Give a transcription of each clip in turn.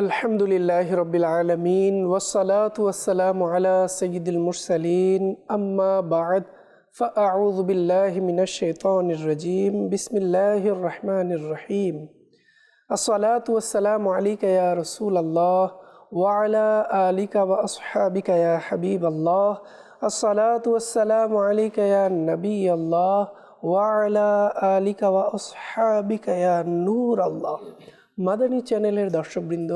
আলহামদুলিল্লাহি রাব্বিল আলামিন ওয়াসসালাতু ওয়াসসালামু আলা সাইয়্যিদিল মুরসালিন আম্মা বা'দ ফাআউযু বিল্লাহি মিনাশ শাইতানির রাজীম বিসমিল্লাহির রহমানির রহিম আসসালাতু ওয়াসসালামু আলাইকা ইয়া রাসূলাল্লাহ ওয়া আলা আলিকা ওয়া আসহাবিকা ইয়া হাবিবাল্লাহ আসসালাতু ওয়াসসালামু আলাইকা ইয়া নবিয়াল্লাহ ওয়া আলা আলিকা ওয়া আসহাবিকা ইয়া নূরাল্লাহ। মাদানী চ্যানেলের দর্শকবৃন্দ,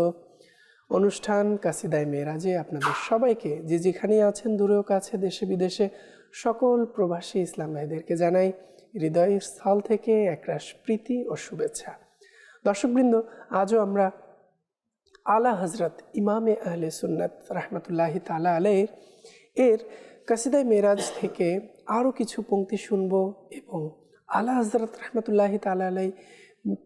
অনুষ্ঠান কাসিদায়ে মেরাজে আপনাদের সবাইকে যে যেখানে আছেন দূরেও কাছে দেশে বিদেশে সকল প্রবাসী ইসলাম ভাইদেরকে জানাই হৃদয়ের স্থল থেকে একরাশ প্রীতি ও শুভেচ্ছা। দর্শকবৃন্দ, আজও আমরা আলা হজরত ইমামে আহলে সুন্নাত রহমতুল্লাহি তাআলা আলাইহি এর কাসিদায়ে মেরাজ থেকে আরও কিছু পংক্তি শুনব এবং আলা হজরত রহমতুল্লাহি তাআলা আলাইহি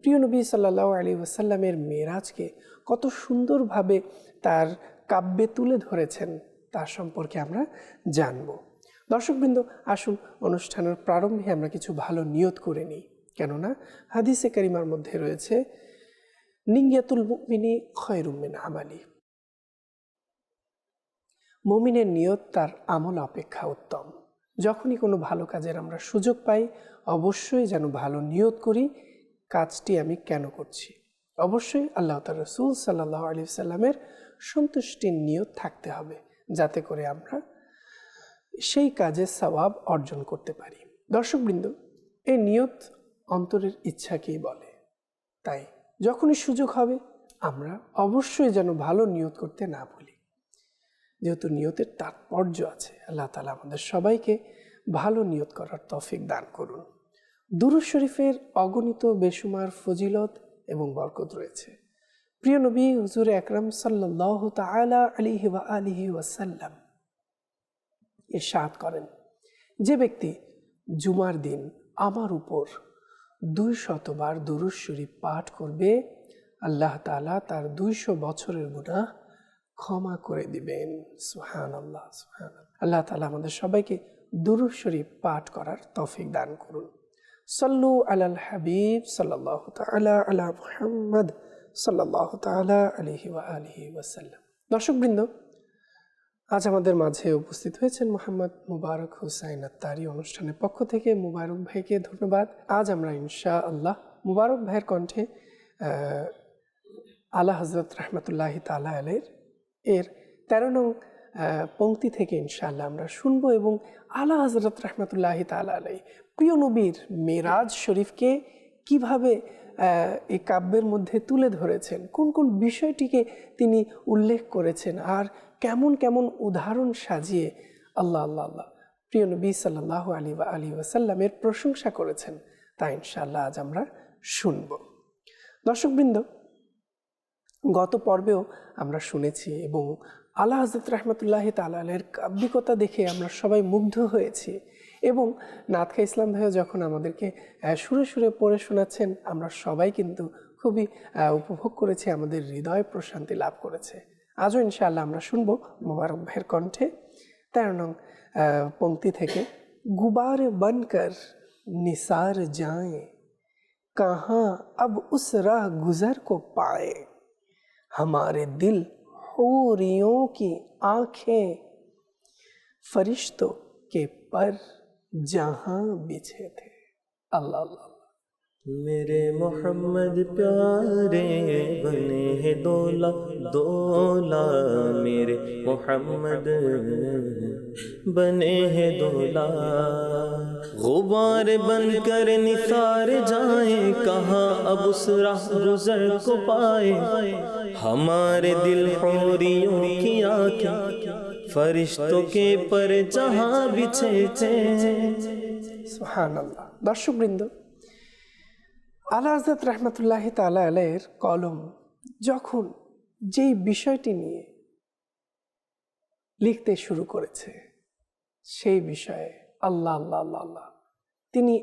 প্রিয় নবী সাল্লাল্লাহু আলাইহি ওয়াসাল্লামের মেরাজকে কত সুন্দরভাবে তার কাব্যে তুলে ধরেছেন তার সম্পর্কে আমরা জানব। দর্শকবৃন্দ, আসুন অনুষ্ঠানের প্রারম্ভে আমরা কিছু ভালো নিয়ত করে নিই, কেননা হাদিসে কারিমার মধ্যে রয়েছে নিয়্যাতুল মুমিনি খায়রুম মিন আমালি। মুমিনের নিয়ত তার আমল অপেক্ষা উত্তম। যখনই কোনো ভালো কাজের আমরা সুযোগ পাই অবশ্যই যেন ভালো নিয়ত করি, কাজটি আমি কেন করছি। অবশ্যই আল্লাহ তাআলা রাসূল সাল্লাল্লাহু আলাইহি সাল্লামের সন্তুষ্টির নিয়ত থাকতে হবে, যাতে করে আমরা সেই কাজের সওয়াব অর্জন করতে পারি। দর্শকবৃন্দ, এই নিয়ত অন্তরের ইচ্ছাকেই বলে। তাই যখনই সুযোগ হবে আমরা অবশ্যই যেন ভালো নিয়ত করতে না ভুলি, যেহেতু নিয়তের তাৎপর্য আছে। আল্লাহ তাআলা আমাদের সবাইকে ভালো নিয়ত করার তৌফিক দান করুন। দুরূদ শরীফের অগণিত বেশুমার ফজিলত এবং বরকত রয়েছে। প্রিয় নবী হুজুর আকরাম সাল্লাল্লাহু তাআলা আলাইহি ওয়া আলিহি ওয়াসাল্লাম ইরশাদ করেন, যে ব্যক্তি জুমার দিন আমার উপর 200 বার দুরূদ শরীফ পাঠ করবে, আল্লাহ তাআলা তার 200 বছরের গুনাহ ক্ষমা করে দিবেন। সুবহানাল্লাহ, সুবহানাল্লাহ। আল্লাহ তাআলা আমাদের সবাইকে দুরূদ শরীফ পাঠ করার তৌফিক দান করুন। সাল্লু আলাল হাবিব সাল্লাল্লাহু তাআলা আলা মুহাম্মদ সাল্লাল্লাহু তাআলা আলাইহি ওয়া আলিহি ওয়াসাল্লাম। দর্শকবৃন্দ, আজ আমাদের মাঝে উপস্থিত হয়েছেন মোহাম্মদ মুবারক হুসাইন আত্তারি। অনুষ্ঠানের পক্ষ থেকে মুবারক ভাইকে ধন্যবাদ। আজ আমরা ইনশাআল্লাহ মুবারক ভাইয়ের কণ্ঠে আলা হযরত রাহমাতুল্লাহি তাআলা আলাইহি এর 13 নং পংক্তি থেকে ইনশাআল্লাহ আমরা শুনব এবং আলা হযরত রাহমাতুল্লাহি তাআলা আলাইহি প্রিয় নবীর মেরাজ শরীফকে কিভাবে এই কাব্যের মধ্যে তুলে ধরেছেন, কোন কোন বিষয়টিকে তিনি উল্লেখ করেছেন, আর কেমন কেমন উদাহরণ সাজিয়ে আল্লাহ আল্লাহ আল্লাহ প্রিয় নবী সাল্লাল্লাহু আলাইহি ওয়াসাল্লামের প্রশংসা করেছেন, তা ইনশাআল্লাহ আজ আমরা শুনব। দর্শকবৃন্দ, গত পর্বেও আমরা শুনেছি এবং আলা হযরত রাহমাতুল্লাহি তাআলা আলাইহির কাব্যিকতা দেখে আমরা সবাই মুগ্ধ হয়েছি এবং নাতখা ইসলাম ভাইও যখন আমাদেরকে সুরে সুরে পড়ে শোনাচ্ছেন আমরা সবাই কিন্তু খুবই উপভোগ করেছি, আমাদের হৃদয় প্রশান্তি লাভ করেছে। আজও ইনশাআল্লাহ আমরা শুনবো মুবারক ভাইয়ের কণ্ঠে 13 নং পংক্তি থেকে। গুবার বনকর নিসার जाएं कहाँ अब उस राह गुजर को पाए, हमारे दिल हूरियों की आंखें फरिश्तों के पर जहां बिछे थे। अल्लाह अल्लाह। मेरे मोहम्मद प्यारे बने हैं दोला दोला, मेरे मोहम्मद बने हैं दोला। गुबार बनकर निसार जाए कहाँ अब उस राह गुजर को पाए, हमारे दिल हूरियों की आंखें फरिश्तों के पर जहां बिछे थे। सुबहानाल्लाह। दर्शकवृंद, আলা হযরত রাহমাতুল্লাহি তাআলা আলাইহির কলম যখন যেই বিষয়টি নিয়ে লিখতে শুরু করেছে সেই বিষয়ে আল্লাহ আল্লাহ আল্লাহ আল্লাহ তিনি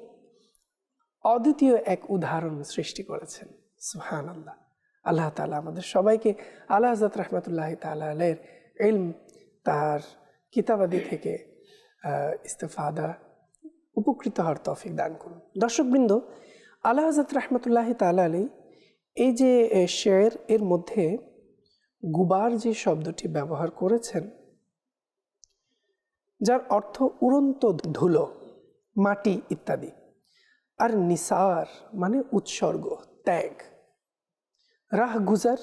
অদ্বিতীয় এক উদাহরণ সৃষ্টি করেছেন। সুবহানাল্লাহ। আল্লাহ তাআলা আমাদের সবাইকে আলা হযরত রাহমাতুল্লাহি তাআলা আলাইহির ইলম, তার কিতাবাদি থেকে ইস্তেফাদা উপকৃত হওয়ার তৌফিক দান করুন। দর্শকবৃন্দ, আলা হযরত রাহমাতুল্লাহি তাআলা আলাইহি এই যে শের এর মধ্যে গুবার যে শব্দটি ব্যবহার করেছেন, যার অর্থ উড়ন্ত ধুলো, মাটি ইত্যাদি, আর নিসার মানে উৎসর্গ, ত্যাগ, রাহ গুজার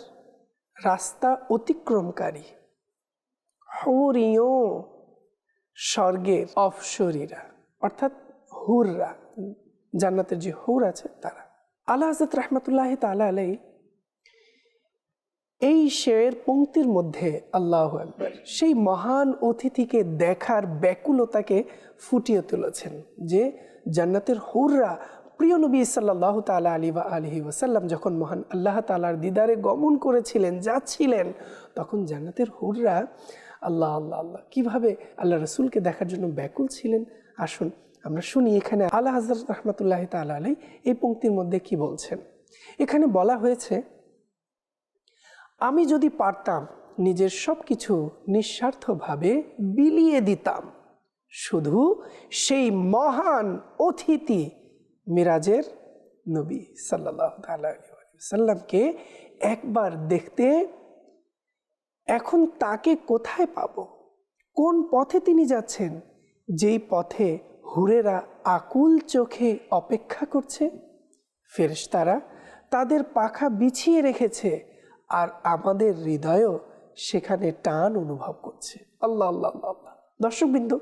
রাস্তা অতিক্রমকারী, হুরিও স্বর্গের অফশরীরা অর্থাৎ হুররা, জান্নাতের যে হুর আছে তারা। আলা হযরত রাহমাতুল্লাহি তাআলা আলাইহি এই শের পংক্তির মধ্যে আল্লাহু আকবার সেই মহান অতিথিকে দেখার ব্যাকুলতাকে ফুটিয়ে তুলেছেন, যে জান্নাতের হুররা প্রিয় নবী সাল্লাল্লাহু তাআলা আলাইহি ওয়াসাল্লাম যখন মহান আল্লাহ তাআলার দিদারে গমন করেছিলেন, যাচ্ছিলেন, তখন জান্নাতের হুররা আল্লাহ আল্লাহ আল্লাহ কিভাবে আল্লাহ রসুলকে দেখার জন্য ব্যাকুল ছিলেন। আসুন আমরা শুনি এখানে আলা হযরত রাহমাতুল্লাহি তাআলা আলাইহি এই পংক্তির মধ্যে কি বলছেন। এখানে বলা হয়েছে, আমি যদি পারতাম নিজের সব কিছু নিঃস্বার্থভাবে বিলিয়ে দিতাম শুধু সেই মহান অতিথি মিরাজের নবী সাল্লাল্লাহু আলাইহি ওয়াসাল্লামকে একবার দেখতে। এখন তাকে কোথায় পাব? কোন পথে তিনি যাচ্ছেন, যেই পথে হুরেরা আকুল চোখে অপেক্ষা করছে? ফেরেশতারা তাদের পাখা বিছিয়ে রেখেছে, আর আমাদের হৃদয়ও সেখানে টান অনুভব করছে। আল্লাহ আল্লাহ আল্লাহ। দর্শকবৃন্দ,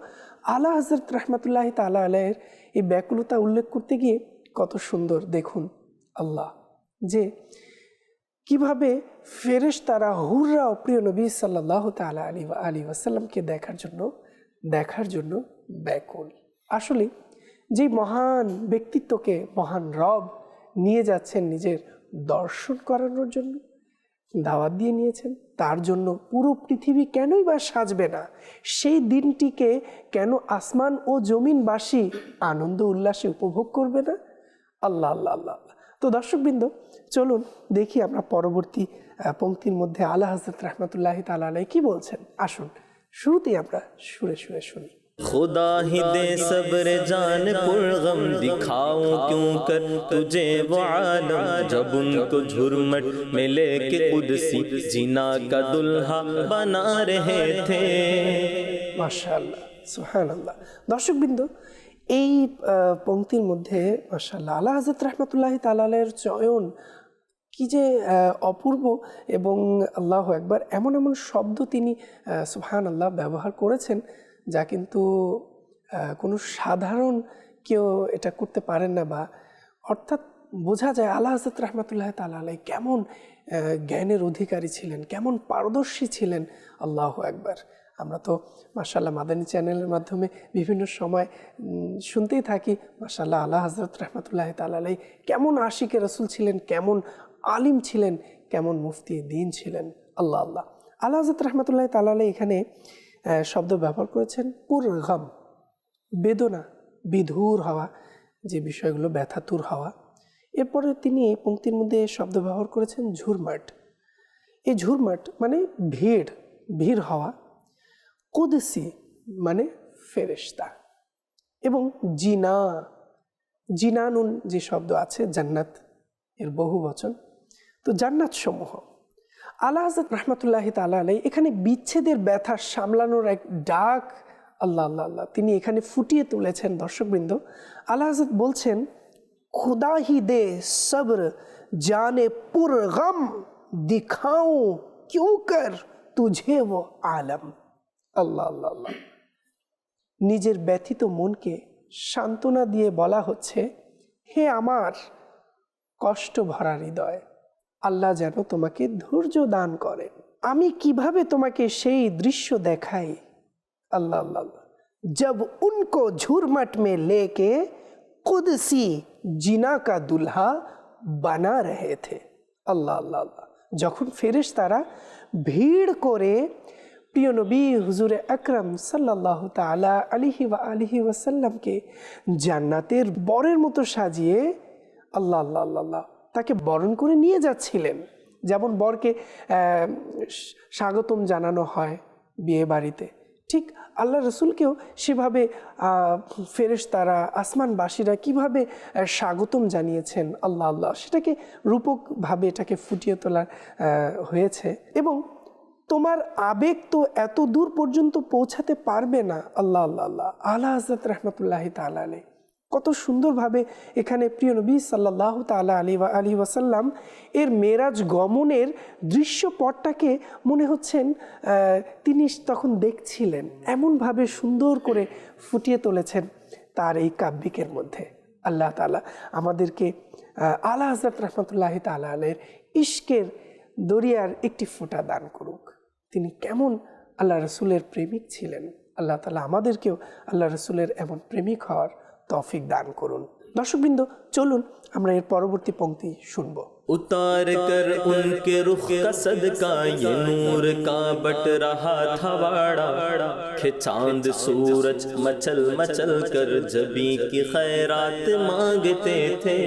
আলা হযরত রাহমাতুল্লাহি তাআলা আলাইহির এই ব্যাকুলতা উল্লেখ করতে গিয়ে কত সুন্দর দেখুন আল্লাহ, যে কিভাবে ফেরেশতারা হুররা ও প্রিয় নবী সাল্লাল্লাহু তাআলা আলাইহি ওয়াসাল্লামকে দেখার জন্য ব্যাকুল। আসলে যে মহান ব্যক্তিত্বকে মহান রব নিয়ে যাচ্ছেন নিজের দর্শন করানোর জন্য, দাওয়াত দিয়ে নিয়েছেন, তার জন্য পুরো পৃথিবী কেনই বা সাজবে না? সেই দিনটিকে কেন আসমান ও জমিনবাসী আনন্দ উল্লাসে উপভোগ করবে না? আল্লাহ আল্লাহ আল্লাহ আল্লাহ। তো দর্শকবৃন্দ, চলুন দেখি আমরা পরবর্তী পংক্তির মধ্যে আলা হযরত রাহমাতুল্লাহি তাআলা আলাইহি কি বলছেন। আসুন শুরুতেই আমরা সুরে সুরে শুনি। खुदा ही दे सब्र जान पुरगम दिखाऊं क्यों कर तुझे वो आलम, जब उनको झुरमट में लेके कुदसी जीना का दुल्हा बना रहे थे। মাশাআল্লাহ, সুবহানাল্লাহ। দর্শকবৃন্দ, এই পংক্তির মধ্যে মাশাআল্লাহ আলা হযরত রাহমাতুল্লাহি তাআলা আলাইহির চয়ন কি যে অপূর্ব, এবং আল্লাহু আকবার এমন এমন শব্দ তিনি সুবহানাল্লাহ ব্যবহার করেছেন, যা কিন্তু কোনো সাধারণ কেউ এটা করতে পারেন না, বা অর্থাৎ বোঝা যায় আলা হযরত রাহমাতুল্লাহি তাআলা আলাইহি কেমন জ্ঞানের অধিকারী ছিলেন, কেমন পারদর্শী ছিলেন। আল্লাহু আকবার। আমরা তো মাশাআল্লাহ মাদানী চ্যানেলের মাধ্যমে বিভিন্ন সময় শুনতেই থাকি মাশাআল্লাহ আলা হযরত রাহমাতুল্লাহি তাআলা আলাইহি কেমন আশিকে রাসূল ছিলেন, কেমন আলিম ছিলেন, কেমন মুফতি দ্বীন ছিলেন। আল্লাহ আল্লাহ। আলা হযরত রাহমাতুল্লাহি তাআলা আলাইহি এখানে শব্দ ব্যবহার করেছেন পুরগম, বেদনা, বিধুর হওয়া, যে বিষয়গুলো ব্যথাতুর হওয়া। এরপরে তিনি এই পংক্তির মধ্যে শব্দ ব্যবহার করেছেন ঝুরমাট। এই ঝুরমাট মানে ভিড় হওয়া। কুদসি মানে ফেরেশতা, এবং জিনানুন যে শব্দ আছে জান্নাত এর বহু বচন। তো জান্নাত সমূহ আলা হযরত রাহমাতুল্লাহি তাআলা আলাইহি এখানে বিচ্ছেদের ব্যথা সামলানোর এক ডাক আল্লাহ আল্লাহ আল্লাহ তিনি এখানে ফুটিয়ে তুলেছেন। দর্শকবৃন্দ, আলা হযরত বলছেন, খুদা হি দে সব্র জানে পুরগম দিখাऊं क्यों कर तुझे वो आलम। আল্লাহ আল্লাহ আল্লাহ। নিজের ব্যথিত মনকে সান্ত্বনা দিয়ে বলা হচ্ছে, হে আমার কষ্ট ভরা হৃদয়, আল্লাহ যেন তোমাকে ধৈর্য দান করেন। আমি কিভাবে তোমাকে সেই দৃশ্য দেখাই। আল্লাহ আল্লাহ আল্লাহ। जब उनको झुरमट में लेके कुदसी জিনা কা দুলহা বানা রহে থে। আল্লাহ আল্লাহ আল্লাহ। যখন ফেরেশতারা ভিড় করে প্রিয় নবী হুজুরে আকরাম সাল্লাল্লাহু তাআলা আলাইহি ওয়াসাল্লামকে জান্নাতের বরের মতো সাজিয়ে আল্লাহ আল্লাহ আল্লাহ তাকে বরণ করে নিয়ে যাচ্ছিলেন। যেমন বরকে স্বাগতম জানানো হয় বিয়ে বাড়িতে, ঠিক আল্লাহ রসুলকেও সেভাবে ফেরেশতারা আসমানবাসীরা কিভাবে স্বাগতম জানিয়েছেন। আল্লাহ আল্লাহ, সেটাকে রূপকভাবে এটাকে ফুটিয়ে তোলা হয়েছে। এবং তোমার আবেগ তো এত দূর পর্যন্ত পৌঁছাতে পারবে না। আল্লাহ আল্লাহ আল্লাহ। আলা হযরত রহমতুল্লাহি তাআলা আলাইহি কত সুন্দরভাবে এখানে প্রিয় নবী সাল্লাল্লাহু তাআলা আলাইহি ওয়াসাল্লাম এর মেরাজ গমনের দৃশ্যপটটাকে মনে হচ্ছেন তিনি তখন দেখছিলেন, এমনভাবে সুন্দর করে ফুটিয়ে তুলেছেন তার এই কাব্যিকের মধ্যে। আল্লাহ তাআলা আমাদেরকে আলা হযরত রহমতুল্লাহি তাআলা আলাইহির ইশকের দরিয়ার একটি ফোঁটা দান করুক। তিনি কেমন আল্লাহ রসুলের প্রেমিক ছিলেন। আল্লাহ তাআলা আমাদেরকেও আল্লাহ রসুলের এমন প্রেমিক হওয়ার তৌফিক দান করুন। দর্শকবৃন্দ, চলুন আমরা এর পরবর্তী পংক্তি শুনব। उतार कर उनके रुख का सदका ये नूर का बट रहा था वाड़ा कि चांद सूरज मचल मचल कर जबी की खैरात मांगते थे।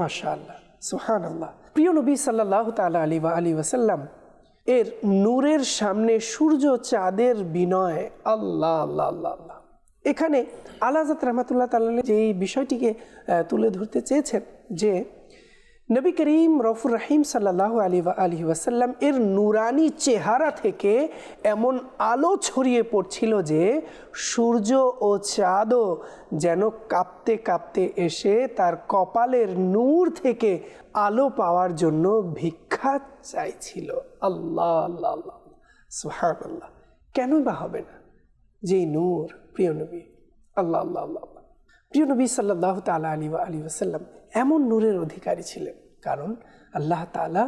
মাশাআল্লাহ, সুবহানাল্লাহ। প্রিয় নবী সাল্লাল্লাহু তাআলা আলাইহি ওয়াসাল্লাম এর নূরের সামনে সূর্য চাঁদের বিনয়। আল্লাহ আল্লাহ আল্লাহ আল্লাহ। এখানে আলা হযরত রহমাতুল্লাহ তাআলা যে বিষয়টিকে তুলে ধরতে চেয়েছেন যে নবী করিম রউফুর রহিম সাল্লাল্লাহু আলাইহি ওয়াসাল্লাম এর নূরানি চেহারা থেকে এমন আলো ছড়িয়ে পড়ছিল যে সূর্য ও চাঁদও যেন কাঁপতে কাঁপতে এসে তার কপালের নূর থেকে আলো পাওয়ার জন্য ভিক্ষা চাইছিল। আল্লাহ আল্লাহ আল্লাহ, সুবহানাল্লাহ। কেনই বা হবে না যে নূর প্রিয় নবী। আল্লাহ আল্লাহ আল্লাহ। প্রিয় নবী সাল্লাল্লাহু তাআলা আলাইহি ওয়াসাল্লাম এমন নূরের অধিকারী ছিলেন কারণ আল্লাহ তাআলা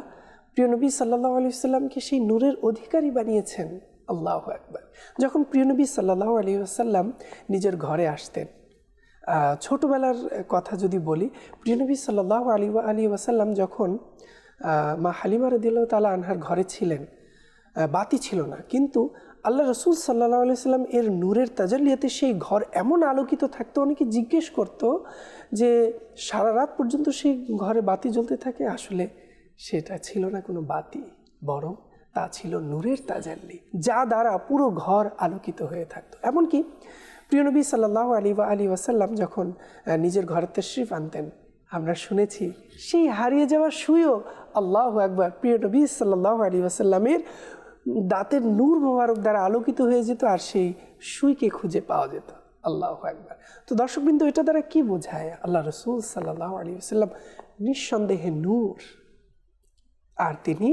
প্রিয় নবী সাল্লাল্লাহু আলাইহি ওয়াসাল্লামকে সেই নূরের অধিকারী বানিয়েছেন। আল্লাহু আকবার। যখন প্রিয় নবী সাল্লাল্লাহু আলাইহি ওয়াসাল্লাম নিজের ঘরে আসতেন, ছোটবেলার কথা যদি বলি, প্রিয় নবী সাল্লাল্লাহু আলাইহি ওয়াসাল্লাম যখন মা হালিমা রাদিয়াল্লাহু তাআলা আনহার ঘরে ছিলেন, বাতি ছিল না, কিন্তু আল্লাহ রসুল সাল্লাল্লাহু আলাইহি ওয়াসাল্লাম এর নূরের তাজাল্লিয়াতে সেই ঘর এমন আলোকিত থাকতো, অনেকে জিজ্ঞেস করত যে সারা রাত পর্যন্ত সেই ঘরে বাতি জ্বলতে থাকে। আসলে সেটা ছিল না কোনো বাতি, বরং তা ছিল নূরের তাজাল্লি, যা দ্বারা পুরো ঘর আলোকিত হয়ে থাকতো। এমনকি প্রিয় নবী সাল্লাল্লাহু আলাইহি ওয়াসাল্লাম যখন নিজের ঘরে তাশরিফ আনতেন, আমরা শুনেছি সেই হারিয়ে যাওয়া সুইও আল্লাহু আকবার প্রিয় নবী সাল্লাল্লাহু আলাইহি ওয়াসাল্লামের দাঁতের নূর মোবারক দ্বারা আলোকিত হয়ে যেত আর সেই সুইকে খুঁজে পাওয়া যেত। আল্লাহু আকবার। তো দর্শকবৃন্দ, এটা দ্বারা কি বোঝায়? আল্লাহ রসুল সাল্লাল্লাহু আলাইহি ওয়াসাল্লাম নিঃসন্দেহে নূর, আর তিনি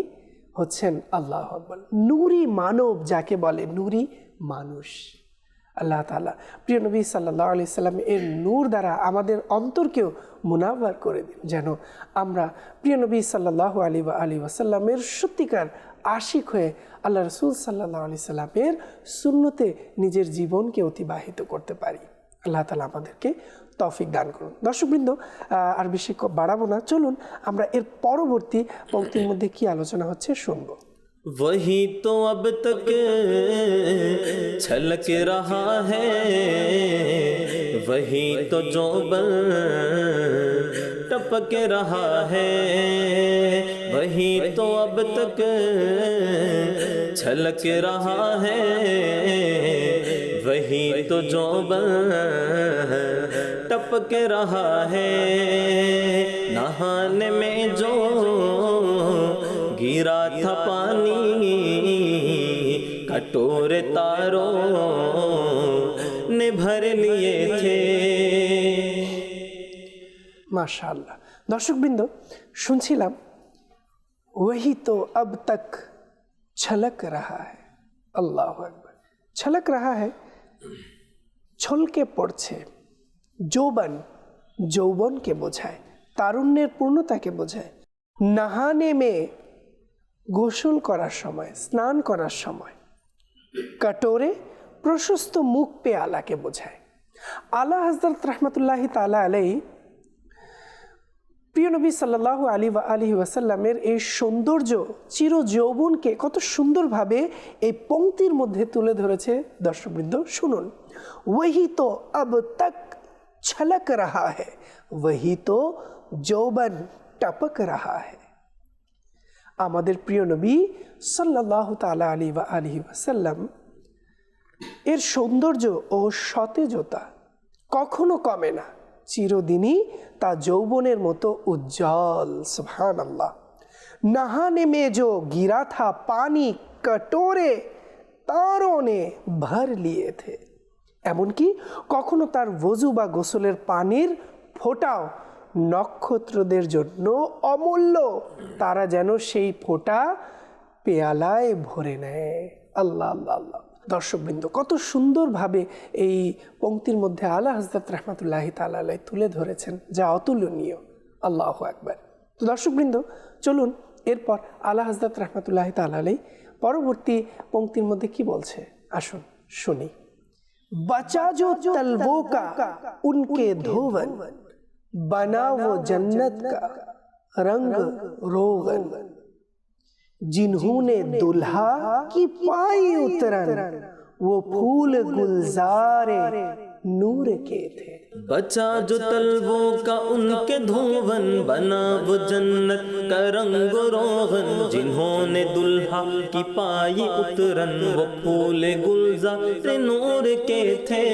হচ্ছেন আল্লাহু আকবার নূরি মানব, যাকে বলে নূরি মানুষ। আল্লাহ তাআলা প্রিয় নবী সাল্লাল্লাহু আলাইহি সাল্লাম এর নূর দ্বারা আমাদের অন্তরকেও মুনাওয়ার করে দিন, যেন আমরা প্রিয় নবী সাল্লাল্লাহু আলাইহি ওয়াসাল্লামের সত্যিকার আশিক হয়ে আল্লাহ রসুল সাল্লাল্লাহু আলাইহি সাল্লামের সুন্নতে নিজের জীবনকে অতিবাহিত করতে পারি। আল্লাহ তাআলা আমাদেরকে তৌফিক দান করুন। দর্শকবৃন্দ, আর বেশি বাড়াবো না, চলুন আমরা এর পরবর্তী পংক্তির মধ্যে কি আলোচনা হচ্ছে শুনবো। वही तो अब तक छलक रहा है, वही तो जोबन टपक रहा है, वही तो अब तक छलक रहा है, वही तो जोबन टपक रहा है। नहाने में जो गिरा था पानी कटोरे तारों ने भर लिए थे। माशाअल्लाह। दर्शकबृंद, শুনছিলাম वही तो अब तक छलक रहा है। अल्लाहु अकबर। छलक रहा है, ছলকে পড়ছে। যৌবন, যৌবনকে বোঝায়, তারুণ্যের পূর্ণতাকে বোঝায়। নাহানে মে, গোসল করার সময়, স্নান করার সময়। কটোরে, প্রশস্ত মুখ পেয়ালাকে বোঝায়। আলা হযরত রহমতুল্লাহি তাআলা আলাইহি প্রিয় নবী সাল্লাল্লাহু আলাইহি ওয়াসাল্লামের এই সৌন্দর্য, চির যৌবনকে কত সুন্দরভাবে এই পংক্তির মধ্যে তুলে ধরেছে। দর্শকবৃন্দ শুনুন, वही तो अब तक छलक रहा है, वही तो যৌবন টপক रहा है। আমাদের প্রিয় নবী সাল্লাল্লাহু তাআলা আলাইহি ওয়াসাল্লাম এর সৌন্দর্য ও সতেজতা কখনো কমে না, চিরদিনই তা যৌবনের মতো উজ্জ্বল। সুবহানাল্লাহ। नहाने में जो गिरा था पानी कटोरे तारों ने भर लिए थे। এমনকি কখনো তার ওযু বা গোসলের পানির ফোঁটাও নক্ষত্রদের জন্য অমূল্য, তারা যেন সেই ফোঁটা পেয়ালায় ভরে নেয়। আল্লাহ আল্লাহ আল্লাহ। দর্শকবৃন্দ, কত সুন্দরভাবে এই পংক্তির মধ্যে আলা হযরত রাহমাতুল্লাহি তাআলা আলাইহি তুলে ধরেছেন, যা অতুলনীয়। আল্লাহু আকবার। তো দর্শকবৃন্দ, চলুন এরপর আলা হযরত রাহমাতুল্লাহি তাআলা আলাইহি পরবর্তী পংক্তির মধ্যে কি বলছে, আসুন শুনি। बचा जो तलवों का उनके धोवन, बना वो जन्नत का रंग रोगन, जिन्होंने दुल्हा की पाई उतरन, वो फूल गुलजारे नूर के थे। बचा जो तलवों का उनके धोवन, बना वो जन्नत का रंग रोगन, जिन्होंने दुल्हा की पाई उतरन, वो फूल गुलजार नूर के थे।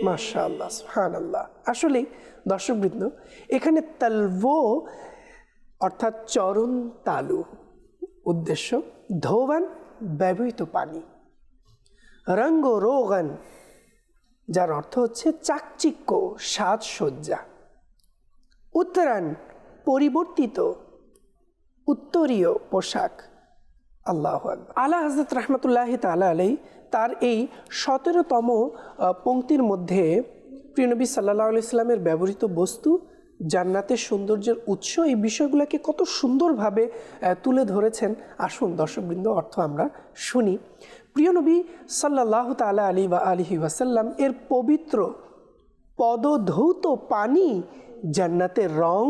মাশাআল্লাহ, সুবহানাল্লাহ। আসলে দর্শকবৃন্দ, এখানে তালবো অর্থাৎ চরণ তালু উদ্দেশ্য, ধোবান ব্যবহৃত পানি, রঙ্গ রোগন যার অর্থ হচ্ছে চাকচিক্য সাজসজ্জা, উত্তরান পরিবর্তিত উত্তরীয় পোশাক। আল্লাহু আকবার। আলা হযরত রাহমাতুল্লাহি তাআলা আলাইহি তার এই 17তম পংক্তির মধ্যে প্রিয় নবী সাল্লাল্লাহু আলাইহি সাল্লামের ব্যবহৃত বস্তু, জান্নাতের সৌন্দর্যের উৎস, এই বিষয়গুলোকে কত সুন্দরভাবে তুলে ধরেছেন। আসুন দর্শকবৃন্দ, অর্থ আমরা শুনি। প্রিয় নবী সাল্লাল্লাহু তাআলা আলাইহি ওয়াসাল্লাম এর পবিত্র পদধৌত পানি জান্নাতের রং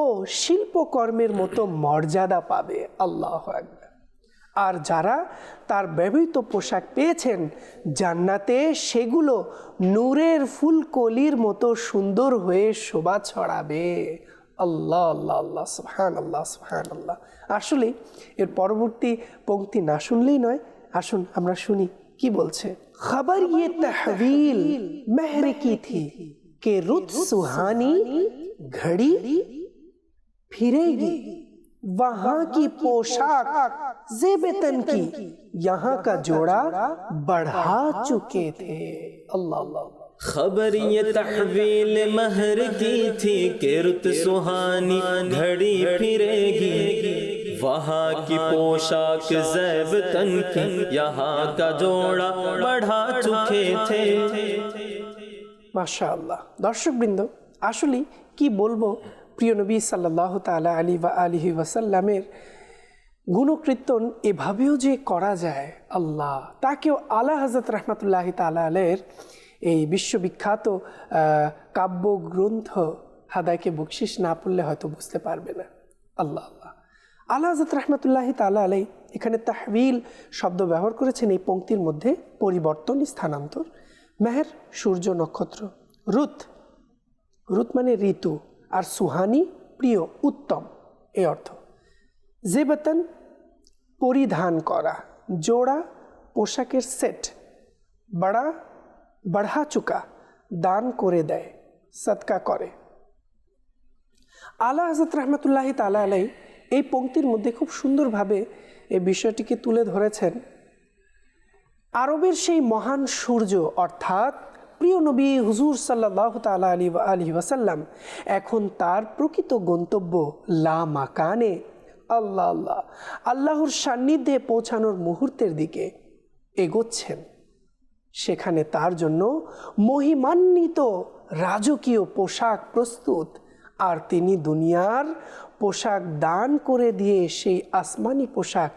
ও শিল্পকর্মের মতো মর্যাদা পাবে। আল্লাহু আকবার। আর যারা তার ব্যবহৃত পোশাক পেয়েছেন জান্নাতে, সেগুলো নূরের ফুলকলির মতো সুন্দর হয়ে শোভা ছড়াবে। আল্লাহ আল্লাহ আল্লাহ, সুবহানাল্লাহ সুবহানাল্লাহ। আসলে এর পরবর্তী পংক্তি না শুনলেই নয়, আসুন আমরা শুনি কি বলছে। খবর ইয়ে তহবিল মেহর কি থি কে রুত সুহানি ঘড়ি फिरेगी, वहां की पोशाक ज़ेबतन की यहाँ का जोड़ा बढ़ा चुके थे। अल्लाह अल्लाह। खबर ये तहवील महर की थी कि रुत सुहानी घड़ी फिरेगी, वहाँ की पोशाक ज़ैब तन की यहाँ का जोड़ा बढ़ा चुके थे। মাশাআল্লাহ। দর্শকবৃন্দ, আসলে কি বলবো, প্রিয় নবী সাল্লাল্লাহু তাআলা আলাইহি ওয়াসাল্লামের গুণকীর্তন এভাবেও যে করা যায়, আল্লাহ তাকেও আলা হযরত রাহমাতুল্লাহি তাআলা আলাইহির এই বিশ্ববিখ্যাত কাব্যগ্রন্থ হাদায়কে বকশিশ না পড়লে হয়তো বুঝতে পারবে না। আল্লাহ আল্লাহ। আলা হযরত রাহমাতুল্লাহি তাআলা আলাইহি এখানে তাহবিল শব্দ ব্যবহার করেছেন এই পংক্তির মধ্যে, পরিবর্তন, স্থানান্তর। মেহের সূর্য নক্ষত্র, রুত রুত মানে ঋতু, আর সুহানি প্রিয় উত্তম, এই অর্থ। জেবতন পরিধান করা, জোড়া পোশাকের সেট, বড়া बढ़ा चुका দান করে দেয়, সদকা করে। আলা হযরত রাহমাতুল্লাহি তাআলা আলাইহি এই পংক্তির মধ্যে খুব সুন্দরভাবে এই বিষয়টিকে তুলে ধরেছেন। আরবের সেই মহান সূর্য অর্থাৎ প্রিয় নবী হুজুর সাল্লাল্লাহু তাআলা আলাইহি ওয়াসাল্লাম এখন তার প্রকৃত গন্তব্য লা মাকানে, আল্লাহ আল্লাহ, আল্লাহর সান্নিধ্যে পৌঁছানোর মুহূর্তের দিকে এগোচ্ছেন। সেখানে তার জন্য মহিমান্বিত রাজকীয় পোশাক প্রস্তুত, আর তিনি দুনিয়ার পোশাক দান করে দিয়ে সেই আসমানি পোশাক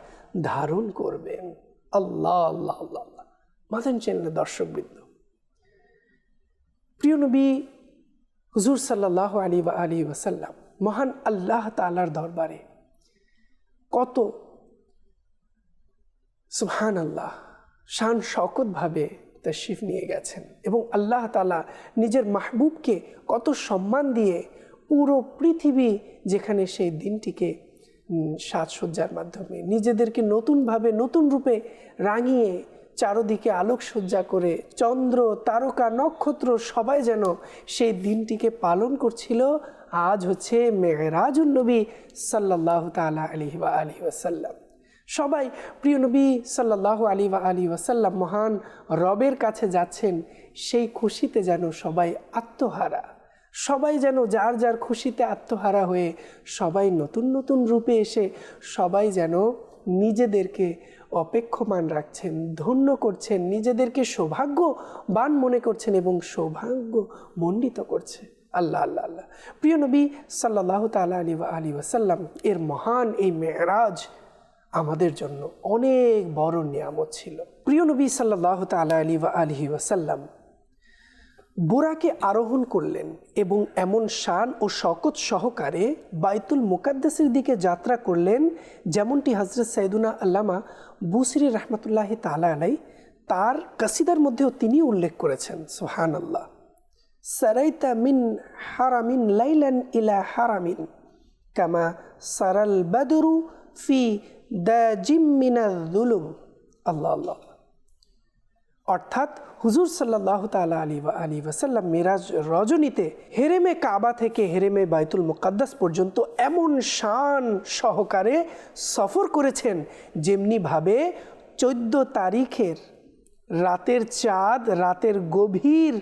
ধারণ করবেন। আল্লাহ আল্লাহ আল্লাহ আল্লাহ। মাদানী চ্যানেলের দর্শকবৃন্দ, প্রিয় নবী হুজুর সাল্লাল্লাহু আলাইহি ওয়াসাল্লাম মহান আল্লাহ তাআলার দরবারে কত সুবহানাল্লাহ শান শওকতভাবে তশরিফ নিয়ে গেছেন, এবং আল্লাহ তাআলা নিজের মাহবুবকে কত সম্মান দিয়ে পুরো পৃথিবী, যেখানে সেই দিনটিকে সাজসজ্জার মাধ্যমে নিজেদেরকে নতুনভাবে নতুন রূপে রাঙিয়ে চারদিকে আলোকসজ্জা করে চন্দ্র তারকা নক্ষত্র সবাই যেন সেই দিনটিকে পালন করছিল। আজ হচ্ছে মেরাজুন নবী সাল্লাল্লাহু তাআলা আলাইহি ওয়াসাল্লাম। সবাই প্রিয় নবী সাল্লাল্লাহু আলাইহি ওয়াসাল্লাম মহান রবের কাছে যাচ্ছেন, সেই খুশিতে যেন সবাই আত্মহারা, সবাই যেন যার যার খুশিতে আত্মহারা হয়ে সবাই নতুন নতুন রূপে এসে সবাই যেন নিজেদেরকে অপেক্ষমান রাখছেন, ধন্য করছেন, নিজেদেরকে সৌভাগ্যবান মনে করছেন এবং সৌভাগ্য মণ্ডিত করছে। আল্লাহ আল্লাহ আল্লাহ। প্রিয় নবী সাল্লাল্লাহু তাআলা আলাইহি ওয়াসাল্লাম এর মহান এই মেরাজ আমাদের জন্য অনেক বড় নিয়ামত ছিল। প্রিয় নবী সাল্লাল্লাহু তাআলা আলাইহি ওয়াসাল্লাম বুরাকে আরোহণ করলেন এবং এমন শান ও শকত সহকারে বাইতুল মুকাদ্দাসের দিকে যাত্রা করলেন, যেমনটি হযরত সাইয়্যিদুনা আল্লামা বুসরি রাহমাতুল্লাহি তাআলা আলাইহি তার কাসিদার মধ্যেও তিনি উল্লেখ করেছেন। সুবহানাল্লাহ। সারাইতা মিন হারামিন লাইলান ইলা হারামিন কামা সারাল বাদরু ফি দাজিম মিনাজ যুলুম। আল্লাহ আল্লাহ। অর্থাৎ হুজুর সাল্লাল্লাহু তাআলা আলাইহি ওয়াসাল্লাম মিরাজ রজনীতে হেরেমে কাবা থেকে হেরেমে বাইতুল মুকাদ্দাস পর্যন্ত এমন শান সহকারে সফর করেছেন, যেমনিভাবে 14 তারিখের রাতের চাঁদ রাতের গভীর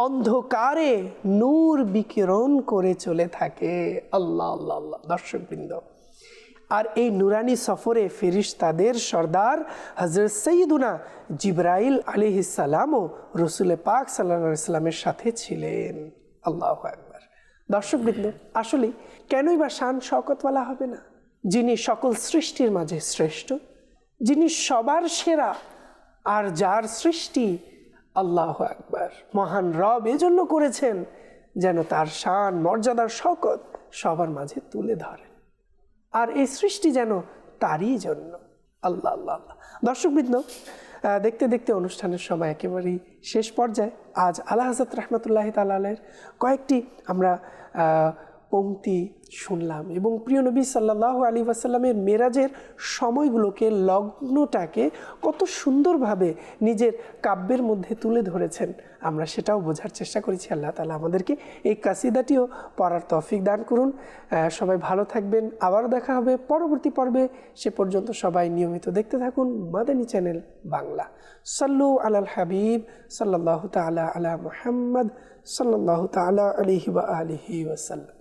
অন্ধকারে নূর বিকিরণ করে চলে থাকে। আল্লাহ আল্লাহ আল্লাহ। দর্শকবৃন্দ, আর এই নুরানি সফরে ফেরেশতাদের সর্দার হযরত সাইয়্যিদুনা জিবরাইল আলাইহিস সালামও রাসূল পাক সাল্লাল্লাহু আলাইহি সাল্লামের সাথে ছিলেন। আল্লাহু আকবার। দর্শকবৃন্দ, আসলে কেনই বা শান শওকত বলা হবে না? যিনি সকল সৃষ্টির মাঝে শ্রেষ্ঠ, যিনি সবার সেরা, আর যার সৃষ্টি আল্লাহু আকবার মহান রব এজন্য করেছেন যেন তার শান মর্যাদার শওকত সবার মাঝে তুলে ধরেন, আর এই সৃষ্টি যেন তারই জন্য। আল্লাহ আল্লাহ আল্লাহ। দর্শকবৃন্দ, দেখতে দেখতে অনুষ্ঠানের সময় একেবারেই শেষ পর্যায়ে। আজ আলা হযরত রাহমাতুল্লাহি তাআলা আলাইহির কয়েকটি আমরা পংক্তি শুনলাম এবং প্রিয় নবী সাল্লাল্লাহু আলাইহি ওয়াসাল্লামের মেরাজের সময়গুলোকে, লগ্নটাকে কত সুন্দরভাবে নিজের কাব্যের মধ্যে তুলে ধরেছেন, আমরা সেটাও বোঝার চেষ্টা করেছি। আল্লাহ তাআলা আমাদেরকে এই কাসিদাটিও পড়ার তৌফিক দান করুন। সবাই ভালো থাকবেন, আবারও দেখা হবে পরবর্তী পর্বে। সে পর্যন্ত সবাই নিয়মিত দেখতে থাকুন মাদানী চ্যানেল বাংলা। সাল্লু আলাল হাবিব সাল্লাল্লাহু তাআলা আলা মুহাম্মদ সাল্লাল্লাহু তাআলা আলাইহি ওয়া আলিহি ওয়াসাল্লাম।